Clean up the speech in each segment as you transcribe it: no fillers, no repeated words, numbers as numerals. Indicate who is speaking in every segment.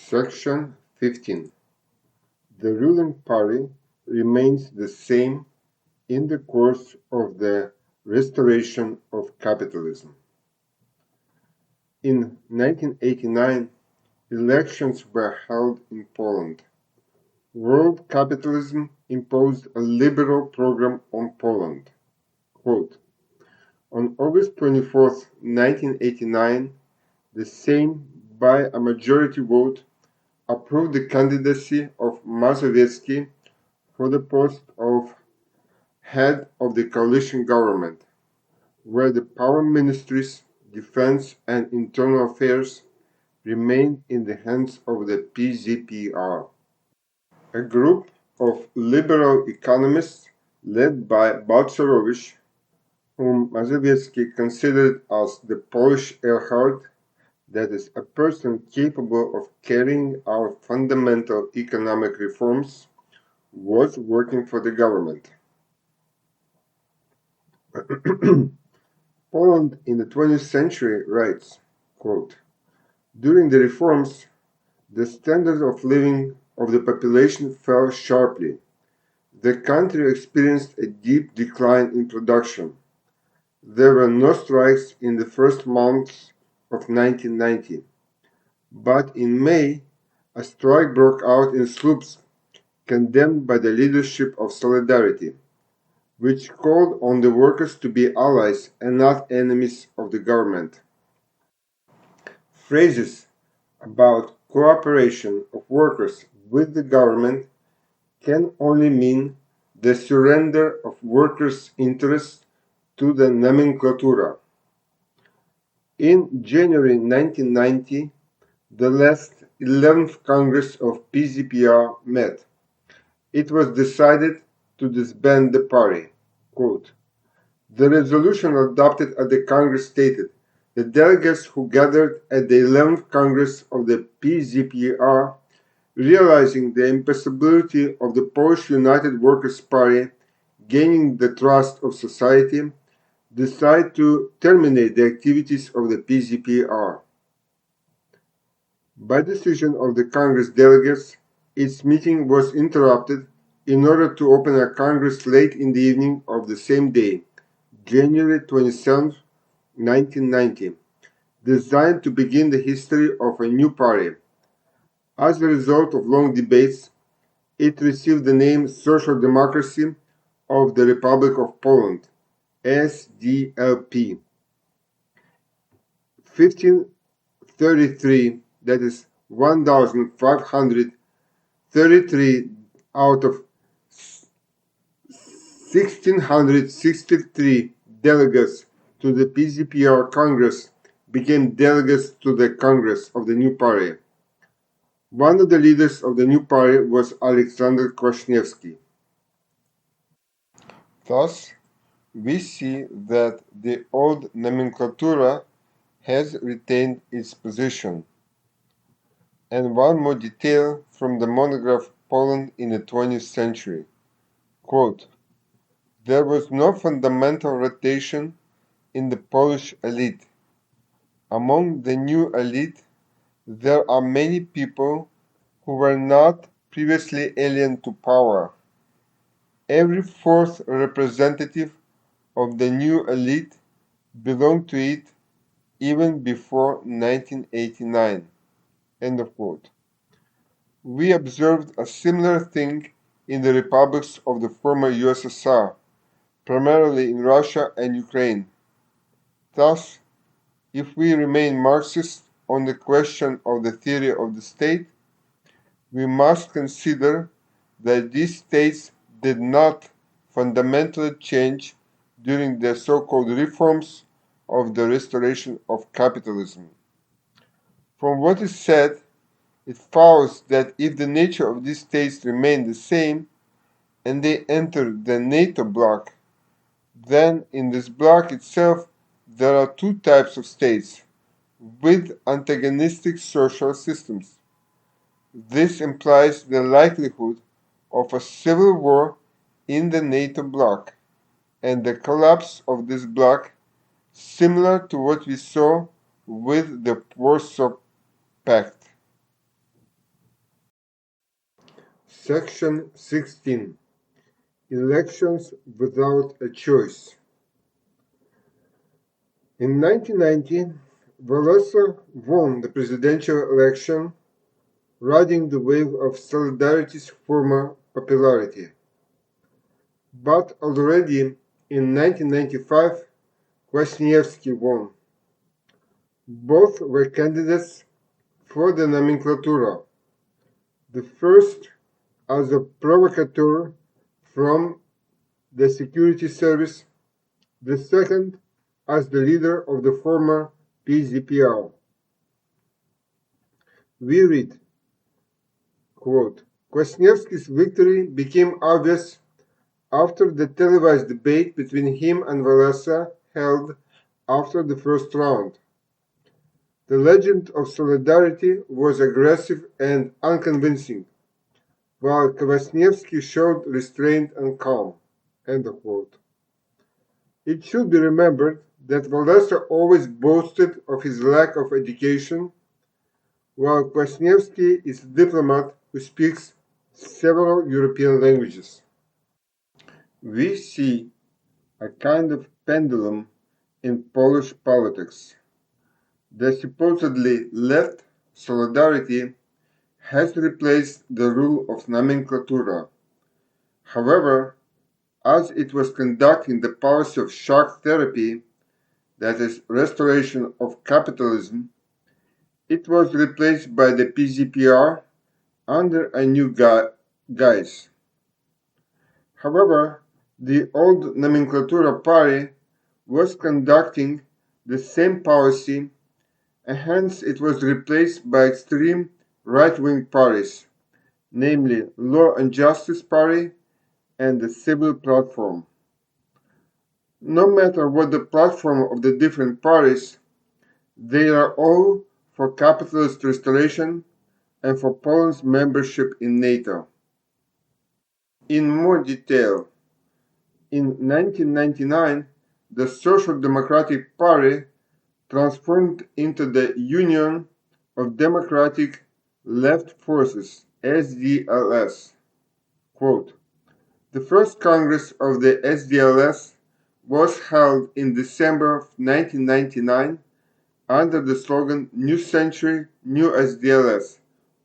Speaker 1: Section 15. The ruling party remains the same in the course of the restoration of capitalism. In 1989, elections were held in Poland. World capitalism imposed a liberal program on Poland. Quote, on August 24, 1989, the Sejm, by a majority vote, approved the candidacy of Mazowiecki for the post of head of the coalition government, where the power ministries, defense and internal affairs remained in the hands of the PZPR. A group of liberal economists led by Balcerowicz, whom Mazowiecki considered as the Polish Erhard, that is, a person capable of carrying out fundamental economic reforms, was working for the government. Poland in the 20th century writes, quote, during the reforms, the standard of living of the population fell sharply. The country experienced a deep decline in production. There were no strikes in the first months of 1990. But in May, a strike broke out in Słupsk, condemned by the leadership of Solidarity, which called on the workers to be allies and not enemies of the government. Phrases about cooperation of workers with the government can only mean the surrender of workers' interests to the nomenklatura. In January 1990, the last 11th Congress of PZPR met. It was decided to disband the party. Quote, the resolution adopted at the Congress stated, the delegates who gathered at the 11th Congress of the PZPR, realizing the impossibility of the Polish United Workers' Party gaining the trust of society, decide to terminate the activities of the PZPR. By decision of the Congress delegates, its meeting was interrupted in order to open a Congress late in the evening of the same day, January 27, 1990, designed to begin the history of a new party. As a result of long debates, it received the name Social Democracy of the Republic of Poland, SDLP. 1533, that is 1,533 out of 1,663 delegates to the PZPR Congress became delegates to the Congress of the new party. One of the leaders of the new party was Alexander Kwasniewski. Thus, we see that the old nomenclatura has retained its position. And one more detail from the monograph Poland in the 20th century. Quote, there was no fundamental rotation in the Polish elite. Among the new elite, there are many people who were not previously alien to power. Every fourth representative of the new elite belonged to it even before 1989. End of quote. We observed a similar thing in the republics of the former USSR, primarily in Russia and Ukraine. Thus, if we remain Marxist on the question of the theory of the state, we must consider that these states did not fundamentally change during the so-called reforms of the restoration of capitalism. From what is said, it follows that if the nature of these states remained the same and they entered the NATO bloc, then in this bloc itself there are two types of states with antagonistic social systems. This implies the likelihood of a civil war in the NATO bloc and the collapse of this bloc, similar to what we saw with the Warsaw Pact. Section 16. Elections without a choice. In 1990, Walesa won the presidential election, riding the wave of Solidarity's former popularity. But already in 1995, Kwasniewski won. Both were candidates for the nomenklatura, the first as a provocateur from the security service, the second as the leader of the former PZPR. We read, quote, Kwasniewski's victory became obvious after the televised debate between him and Walesa held after the first round. The legend of solidarity was aggressive and unconvincing, while Kwasniewski showed restraint and calm. End of quote. It should be remembered that Walesa always boasted of his lack of education, while Kwasniewski is a diplomat who speaks several European languages. We see a kind of pendulum in Polish politics. The supposedly left solidarity has replaced the rule of nomenklatura. However, as it was conducting the policy of shock therapy, that is, restoration of capitalism, it was replaced by the PZPR under a new guise. However, the old nomenklatura party was conducting the same policy, and hence it was replaced by extreme right-wing parties, namely Law and Justice Party and the Civil Platform. No matter what the platform of the different parties, they are all for capitalist restoration and for Poland's membership in NATO. In more detail, in 1999, the Social Democratic Party transformed into the Union of Democratic Left Forces, SDLS. Quote, the first Congress of the SDLS was held in December of 1999 under the slogan New Century, New SDLS,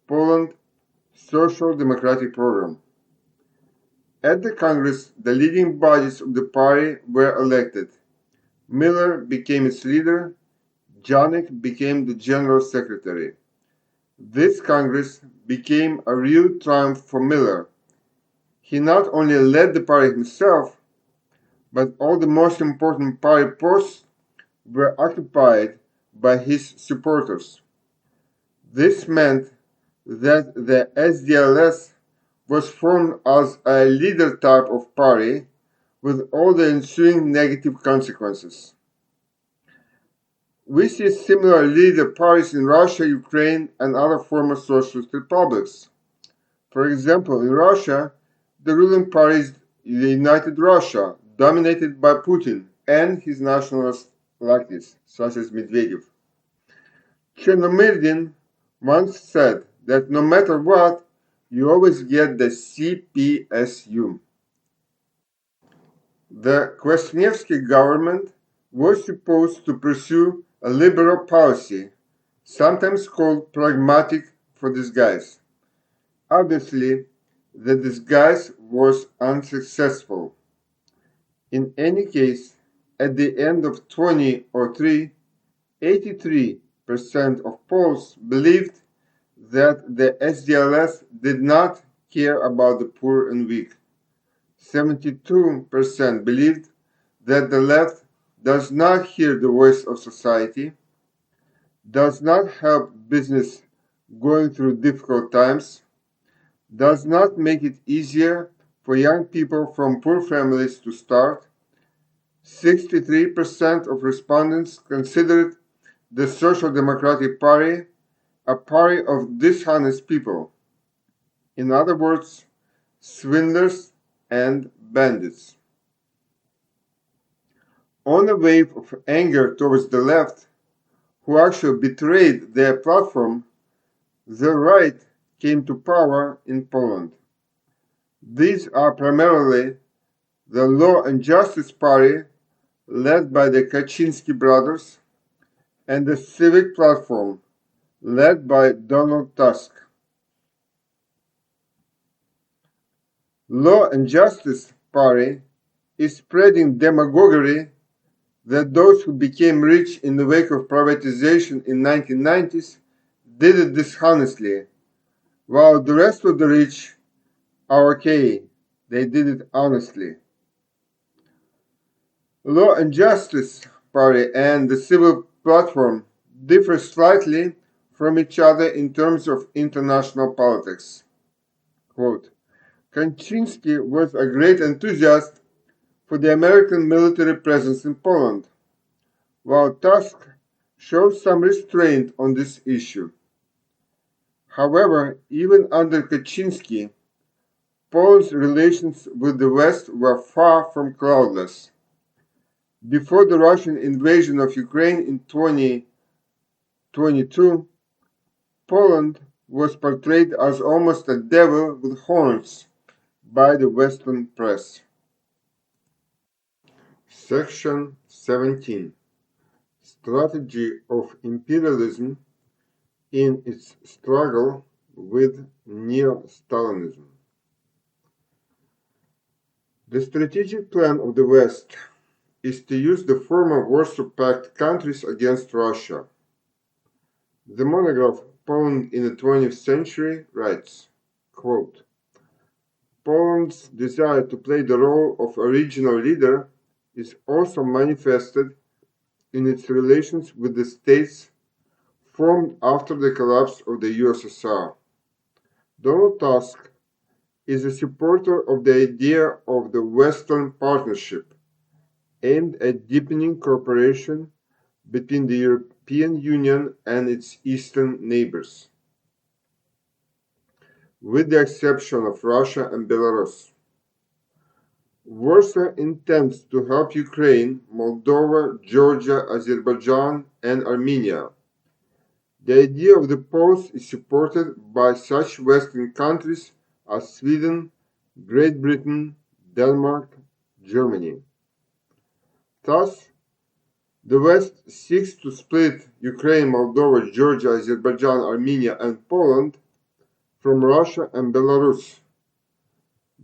Speaker 1: Poland Social Democratic Program. At the Congress, the leading bodies of the party were elected. Miller became its leader, Janek became the general secretary. This Congress became a real triumph for Miller. He not only led the party himself, but all the most important party posts were occupied by his supporters. This meant that the SDLS was formed as a leader type of party with all the ensuing negative consequences. We see similar leader parties in Russia, Ukraine, and other former socialist republics. For example, in Russia, the ruling party is the United Russia, dominated by Putin and his nationalist lackeys, such as Medvedev. Chernomyrdin once said that no matter what, you always get the CPSU. The Kwasniewski government was supposed to pursue a liberal policy, sometimes called pragmatic for disguise. Obviously, the disguise was unsuccessful. In any case, at the end of 2003, 83% of Poles believed that the SDLS did not care about the poor and weak. 72% believed that the left does not hear the voice of society, does not help business going through difficult times, does not make it easier for young people from poor families to start. 63% of respondents considered the Social Democratic Party a party of dishonest people. In other words, swindlers and bandits. On a wave of anger towards the left, who actually betrayed their platform, the right came to power in Poland. These are primarily the Law and Justice Party, led by the Kaczynski brothers, and the Civic Platform, led by Donald Tusk. Law and Justice Party is spreading demagoguery that those who became rich in the wake of privatization in 1990s did it dishonestly, while the rest of the rich are okay. They did it honestly. Law and Justice Party and the Civil Platform differ slightly from each other in terms of international politics. Quote, Kaczynski was a great enthusiast for the American military presence in Poland, while Tusk showed some restraint on this issue. However, even under Kaczynski, Poland's relations with the West were far from cloudless. Before the Russian invasion of Ukraine in 2022, Poland was portrayed as almost a devil with horns by the Western press. Section 17. Strategy of imperialism in its struggle with neo-Stalinism. The strategic plan of the West is to use the former Warsaw Pact countries against Russia. The monograph Poland in the 20th Century writes, quote, Poland's desire to play the role of a regional leader is also manifested in its relations with the states formed after the collapse of the USSR. Donald Tusk is a supporter of the idea of the Western Partnership, aimed at deepening cooperation between the European Union and its eastern neighbors, with the exception of Russia and Belarus. Warsaw intends to help Ukraine, Moldova, Georgia, Azerbaijan, and Armenia. The idea of the post is supported by such Western countries as Sweden, Great Britain, Denmark, Germany. Thus, the West seeks to split Ukraine, Moldova, Georgia, Azerbaijan, Armenia, and Poland from Russia and Belarus.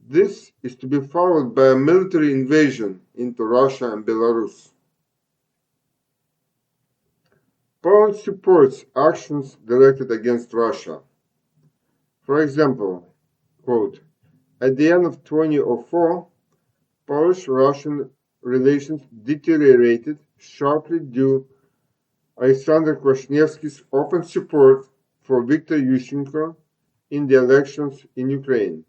Speaker 1: This is to be followed by a military invasion into Russia and Belarus. Poland supports actions directed against Russia. For example, quote, at the end of 2004, Polish-Russian relations deteriorated sharply due Alexander Kwasniewski's open support for Viktor Yushchenko in the elections in Ukraine.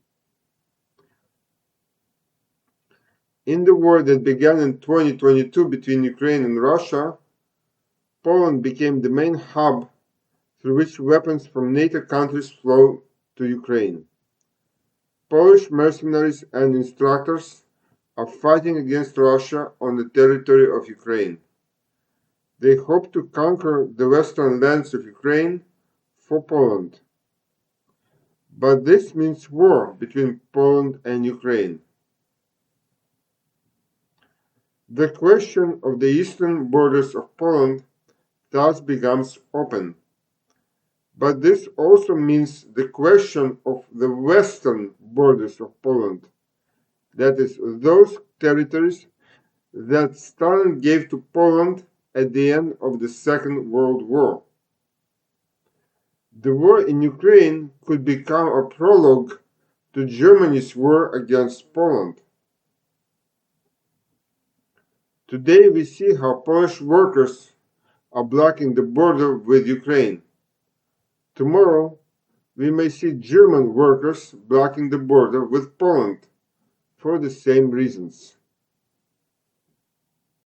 Speaker 1: In the war that began in 2022 between Ukraine and Russia, Poland became the main hub through which weapons from NATO countries flow to Ukraine. Polish mercenaries and instructors are fighting against Russia on the territory of Ukraine. They hope to conquer the western lands of Ukraine for Poland. But this means war between Poland and Ukraine. The question of the eastern borders of Poland thus becomes open. But this also means the question of the western borders of Poland, that is, those territories that Stalin gave to Poland at the end of the Second World War. The war in Ukraine could become a prologue to Germany's war against Poland. Today we see how Polish workers are blocking the border with Ukraine. Tomorrow we may see German workers blocking the border with Poland for the same reasons.